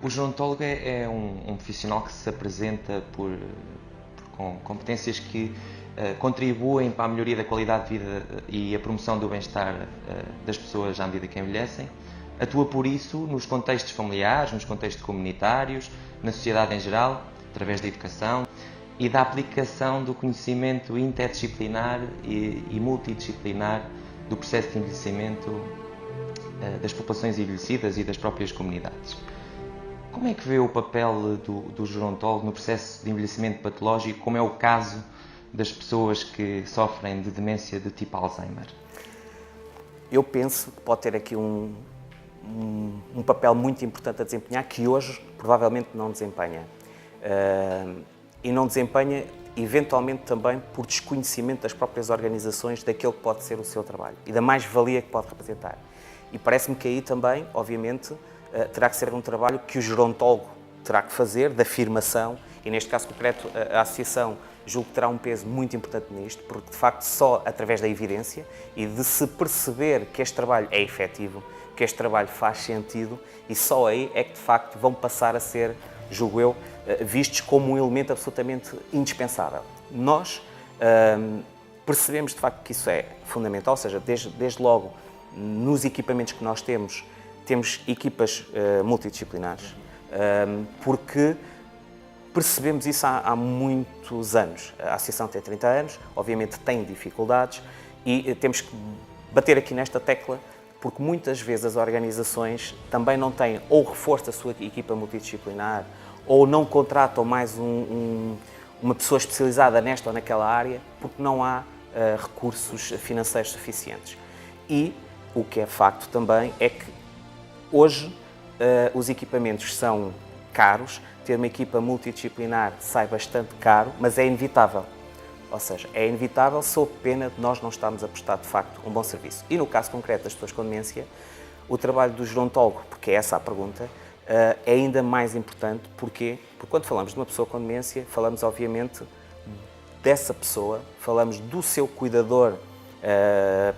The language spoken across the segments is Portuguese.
O gerontólogo é um profissional que se apresenta com competências que contribuem para a melhoria da qualidade de vida e a promoção do bem-estar das pessoas à medida que envelhecem. Atua por isso nos contextos familiares, nos contextos comunitários, na sociedade em geral, através da educação e da aplicação do conhecimento interdisciplinar e multidisciplinar do processo de envelhecimento das populações envelhecidas e das próprias comunidades. Como é que vê o papel do gerontólogo no processo de envelhecimento patológico, como é o caso das pessoas que sofrem de demência de tipo Alzheimer? Eu penso que pode ter aqui um papel muito importante a desempenhar, que hoje provavelmente não desempenha. E não desempenha, eventualmente, também por desconhecimento das próprias organizações daquele que pode ser o seu trabalho e da mais-valia que pode representar. E parece-me que aí também, obviamente, terá que ser um trabalho que o gerontólogo terá que fazer, de afirmação, e neste caso concreto a associação julgo que terá um peso muito importante nisto, porque de facto só através da evidência e de se perceber que este trabalho é efetivo, que este trabalho faz sentido, e só aí é que de facto vão passar a ser, julgo eu, vistos como um elemento absolutamente indispensável. Nós percebemos de facto que isso é fundamental, ou seja, desde logo nos equipamentos que nós temos equipas multidisciplinares, porque percebemos isso há muitos anos. A associação tem 30 anos, obviamente tem dificuldades e temos que bater aqui nesta tecla, porque muitas vezes as organizações também não têm ou reforço da sua equipa multidisciplinar ou não contratam mais uma pessoa especializada nesta ou naquela área, porque não há recursos financeiros suficientes. E o que é facto também é que hoje os equipamentos são caros, ter uma equipa multidisciplinar sai bastante caro, mas é inevitável. Ou seja, é inevitável sob pena de nós não estarmos a prestar, de facto, um bom serviço. E no caso concreto das pessoas com demência, o trabalho do gerontólogo, porque é essa a pergunta, é ainda mais importante. Porquê? Porque quando falamos de uma pessoa com demência, falamos obviamente dessa pessoa, falamos do seu cuidador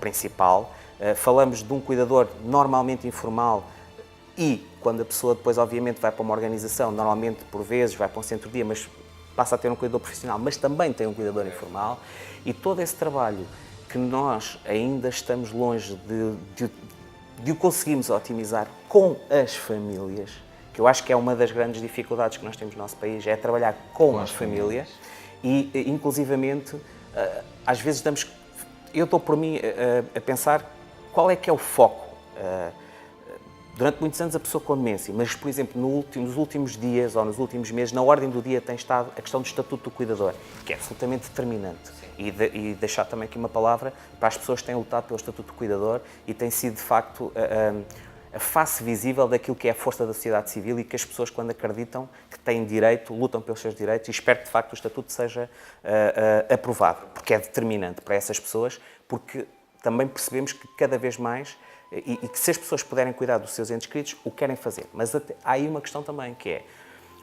principal, falamos de um cuidador normalmente informal e quando a pessoa depois obviamente vai para uma organização, normalmente por vezes vai para um centro-dia, mas passa a ter um cuidador profissional, mas também tem um cuidador informal, e todo esse trabalho que nós ainda estamos longe de o conseguirmos otimizar com as famílias, que eu acho que é uma das grandes dificuldades que nós temos no nosso país, é trabalhar com as famílias e, inclusivamente, às vezes eu estou por mim a pensar qual é que é o foco. Durante muitos anos a pessoa com demência, mas, por exemplo, nos últimos dias ou nos últimos meses, na ordem do dia tem estado a questão do estatuto do cuidador, que é absolutamente determinante. E deixar também aqui uma palavra para as pessoas que têm lutado pelo estatuto do cuidador e tem sido, de facto, a face visível daquilo que é a força da sociedade civil e que as pessoas, quando acreditam que têm direito, lutam pelos seus direitos e espero que, de facto, o estatuto seja aprovado, porque é determinante para essas pessoas, porque também percebemos que cada vez mais e que se as pessoas puderem cuidar dos seus entes queridos, o querem fazer. Mas há aí uma questão também, que é,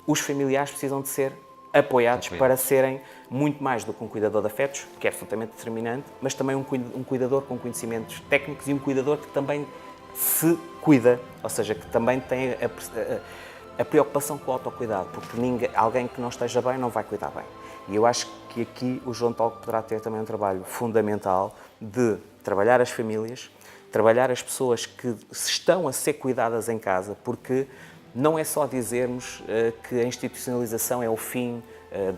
os familiares precisam de ser apoiados para serem muito mais do que um cuidador de afetos, que é absolutamente determinante, mas também um cuidador com conhecimentos técnicos e um cuidador que também se cuida, ou seja, que também tem a preocupação com o autocuidado, porque alguém que não esteja bem não vai cuidar bem. E eu acho que aqui o gerontólogo poderá ter também um trabalho fundamental de trabalhar as famílias, trabalhar as pessoas que estão a ser cuidadas em casa, porque não é só dizermos que a institucionalização é o fim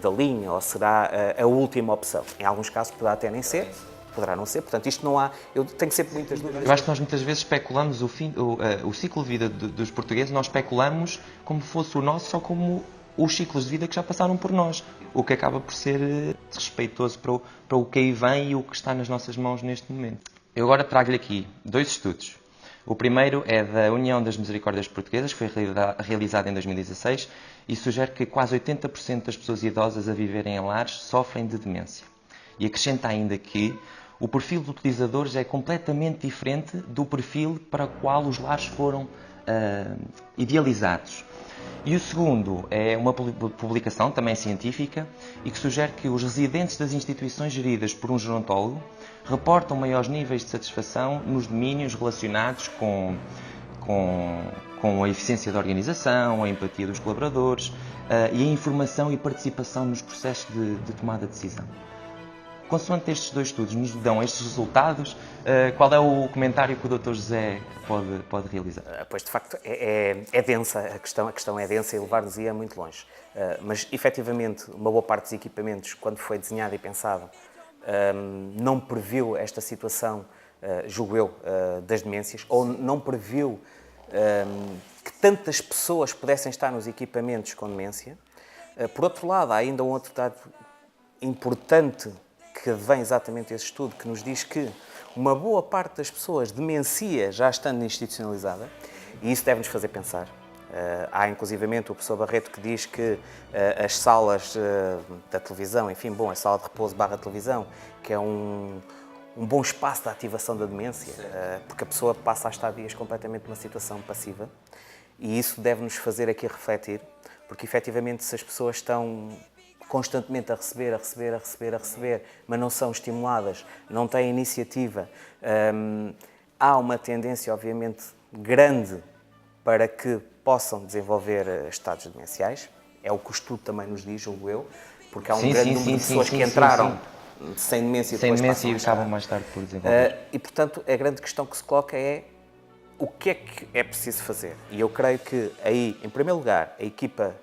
da linha ou será a última opção. Em alguns casos poderá até nem ser, poderá não ser, portanto isto não há... Eu tenho sempre muitas dúvidas. Eu acho que nós muitas vezes especulamos o ciclo de vida dos portugueses, nós especulamos como fosse o nosso ou como os ciclos de vida que já passaram por nós, o que acaba por ser desrespeitoso para o que aí vem e o que está nas nossas mãos neste momento. Eu agora trago-lhe aqui 2 estudos. O primeiro é da União das Misericórdias Portuguesas, que foi realizado em 2016, e sugere que quase 80% das pessoas idosas a viverem em lares sofrem de demência. E acrescenta ainda que o perfil de utilizadores é completamente diferente do perfil para o qual os lares foram idealizados. E o segundo é uma publicação, também científica, e que sugere que os residentes das instituições geridas por um gerontólogo reportam maiores níveis de satisfação nos domínios relacionados com com a eficiência da organização, a empatia dos colaboradores e a informação e participação nos processos de tomada de decisão. Consoante estes dois estudos nos dão estes resultados, qual é o comentário que o Dr. José pode realizar? Pois, de facto, é densa a questão é densa e levar-nos-ia muito longe. Mas, efetivamente, uma boa parte dos equipamentos, quando foi desenhado e pensado, não previu esta situação, julgo eu, das demências, ou não previu que tantas pessoas pudessem estar nos equipamentos com demência. Por outro lado, há ainda um outro dado importante que vem exatamente desse estudo, que nos diz que uma boa parte das pessoas demencia já estando institucionalizada, e isso deve-nos fazer pensar. Há inclusivamente o professor Barreto que diz que as salas da televisão, enfim, bom, a sala de repouso / televisão, que é um bom espaço de ativação da demência, porque a pessoa passa a estar dias completamente numa situação passiva, e isso deve-nos fazer aqui refletir, porque efetivamente se as pessoas estão constantemente a receber, mas não são estimuladas, não têm iniciativa, há uma tendência, obviamente, grande para que possam desenvolver estados demenciais. É o que o estudo também nos diz, julgo eu, porque há um grande número de pessoas que entraram sem demência e acabam mais tarde por desenvolver. E, portanto, a grande questão que se coloca é o que é preciso fazer. E eu creio que aí, em primeiro lugar, a equipa,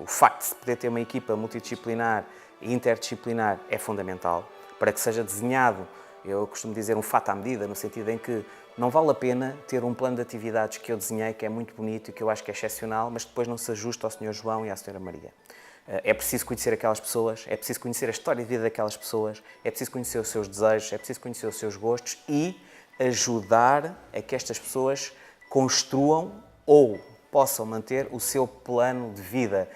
o facto de se poder ter uma equipa multidisciplinar e interdisciplinar é fundamental para que seja desenhado, eu costumo dizer, um fato à medida, no sentido em que não vale a pena ter um plano de atividades que eu desenhei, que é muito bonito e que eu acho que é excepcional, mas que depois não se ajusta ao Sr. João e à Sra. Maria. É preciso conhecer aquelas pessoas, é preciso conhecer a história de vida daquelas pessoas, é preciso conhecer os seus desejos, é preciso conhecer os seus gostos e ajudar a que estas pessoas construam ou possam manter o seu plano de vida.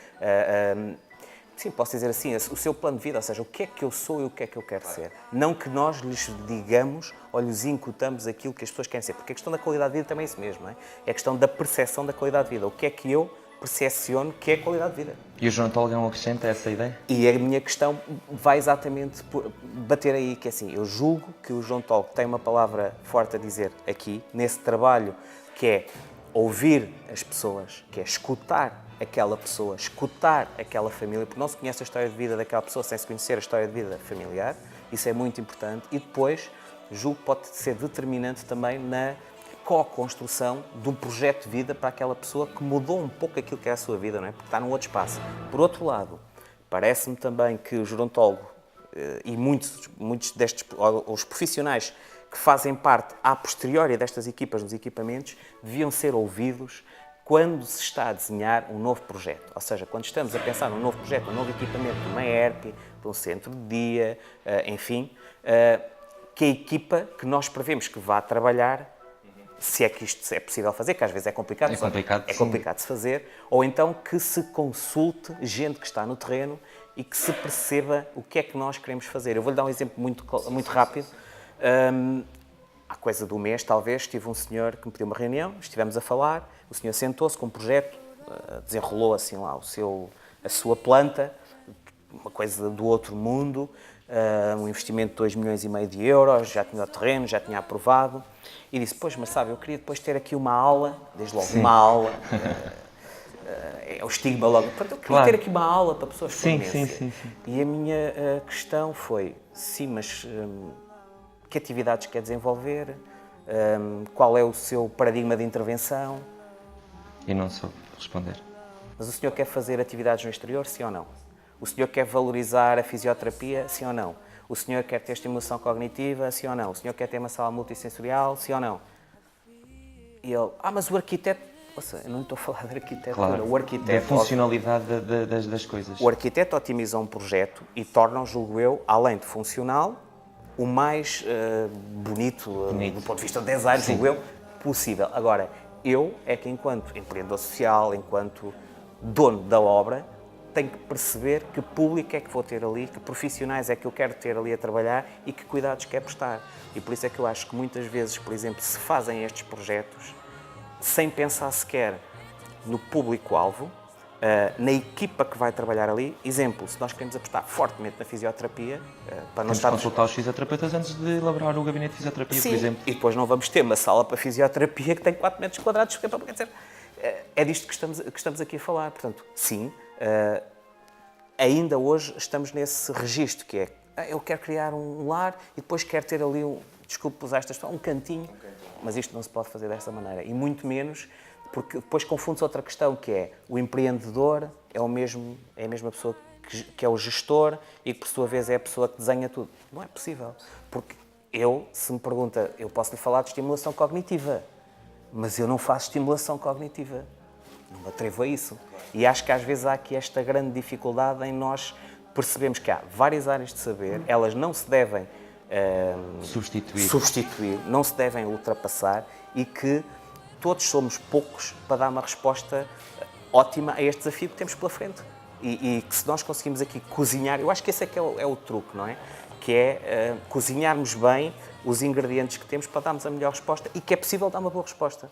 Sim, posso dizer assim, o seu plano de vida, ou seja, o que é que eu sou e o que é que eu quero ser. Não que nós lhes digamos ou lhes incutamos aquilo que as pessoas querem ser, porque a questão da qualidade de vida também é isso mesmo, não é? É a questão da percepção da qualidade de vida. O que é que eu percepciono que é qualidade de vida. E o gerontólogo é um acrescente a essa ideia? E a minha questão vai exatamente bater aí, que é assim, eu julgo que o gerontólogo tem uma palavra forte a dizer aqui, nesse trabalho, que é ouvir as pessoas, que é escutar aquela pessoa, escutar aquela família, porque não se conhece a história de vida daquela pessoa sem se conhecer a história de vida familiar, isso é muito importante, e depois julgo que pode ser determinante também na co-construção de um projeto de vida para aquela pessoa que mudou um pouco aquilo que é a sua vida, não é? Porque está num outro espaço. Por outro lado, parece-me também que o gerontólogo e muitos destes, os profissionais que fazem parte a posteriori destas equipas, dos equipamentos, deviam ser ouvidos quando se está a desenhar um novo projeto. Ou seja, quando estamos a pensar num novo projeto, um novo equipamento de uma ERP, de um centro de dia, enfim, que a equipa que nós prevemos que vá trabalhar, se é que isto é possível fazer, que às vezes é complicado, é complicado de se fazer, ou então que se consulte gente que está no terreno e que se perceba o que é que nós queremos fazer. Eu vou-lhe dar um exemplo muito rápido. Há coisa de um mês, talvez, tive um senhor que me pediu uma reunião, estivemos a falar, o senhor sentou-se com um projeto, desenrolou assim lá a sua planta, uma coisa do outro mundo, um investimento de 2,5 milhões de euros, já tinha o terreno, já tinha aprovado, e disse, pois, mas sabe, eu queria depois ter aqui uma aula, desde logo uma aula, é o estigma logo, portanto, eu queria ter aqui uma aula para pessoas com demência. E a minha questão foi, sim, mas que atividades quer desenvolver, qual é o seu paradigma de intervenção? E não soube responder. Mas o senhor quer fazer atividades no exterior, sim ou não? O senhor quer valorizar a fisioterapia, sim ou não? O senhor quer ter estimulação cognitiva, sim ou não? O senhor quer ter uma sala multissensorial, sim ou não? E ele, mas o arquiteto... Ouça, eu não estou a falar de arquitetura. Claro, o arquiteto, da funcionalidade das coisas. O arquiteto otimiza um projeto e torna-o, julgo eu, além de funcional, o mais bonito, do ponto de vista do design, julgo eu, possível. Agora, eu é que, enquanto empreendedor social, enquanto dono da obra, tenho que perceber que público é que vou ter ali, que profissionais é que eu quero ter ali a trabalhar e que cuidados quero prestar. E por isso é que eu acho que muitas vezes, por exemplo, se fazem estes projetos sem pensar sequer no público-alvo, na equipa que vai trabalhar ali. Exemplo, se nós queremos apostar fortemente na fisioterapia, para não Temos que consultar os fisioterapeutas antes de elaborar o gabinete de fisioterapia, Sim, por exemplo. e depois não vamos ter uma sala para fisioterapia que tem 4 metros quadrados. Quer dizer, é disto que estamos aqui a falar. Portanto, sim, ainda hoje estamos nesse registro que é, eu quero criar um lar e depois quero ter ali, desculpe usar esta expressão, um cantinho, mas isto não se pode fazer dessa maneira. E muito menos, porque depois confunde-se outra questão, que é o empreendedor é a mesma pessoa que é o gestor e que, por sua vez, é a pessoa que desenha tudo. Não é possível. Porque se me pergunta, eu posso lhe falar de estimulação cognitiva, mas eu não faço estimulação cognitiva. Não me atrevo a isso. E acho que às vezes há aqui esta grande dificuldade em nós percebermos que há várias áreas de saber, elas não se devem substituir, não se devem ultrapassar e que todos somos poucos para dar uma resposta ótima a este desafio que temos pela frente. E que se nós conseguimos aqui cozinhar, eu acho que esse é que é o truque, não é? Que é cozinharmos bem os ingredientes que temos para darmos a melhor resposta e que é possível dar uma boa resposta.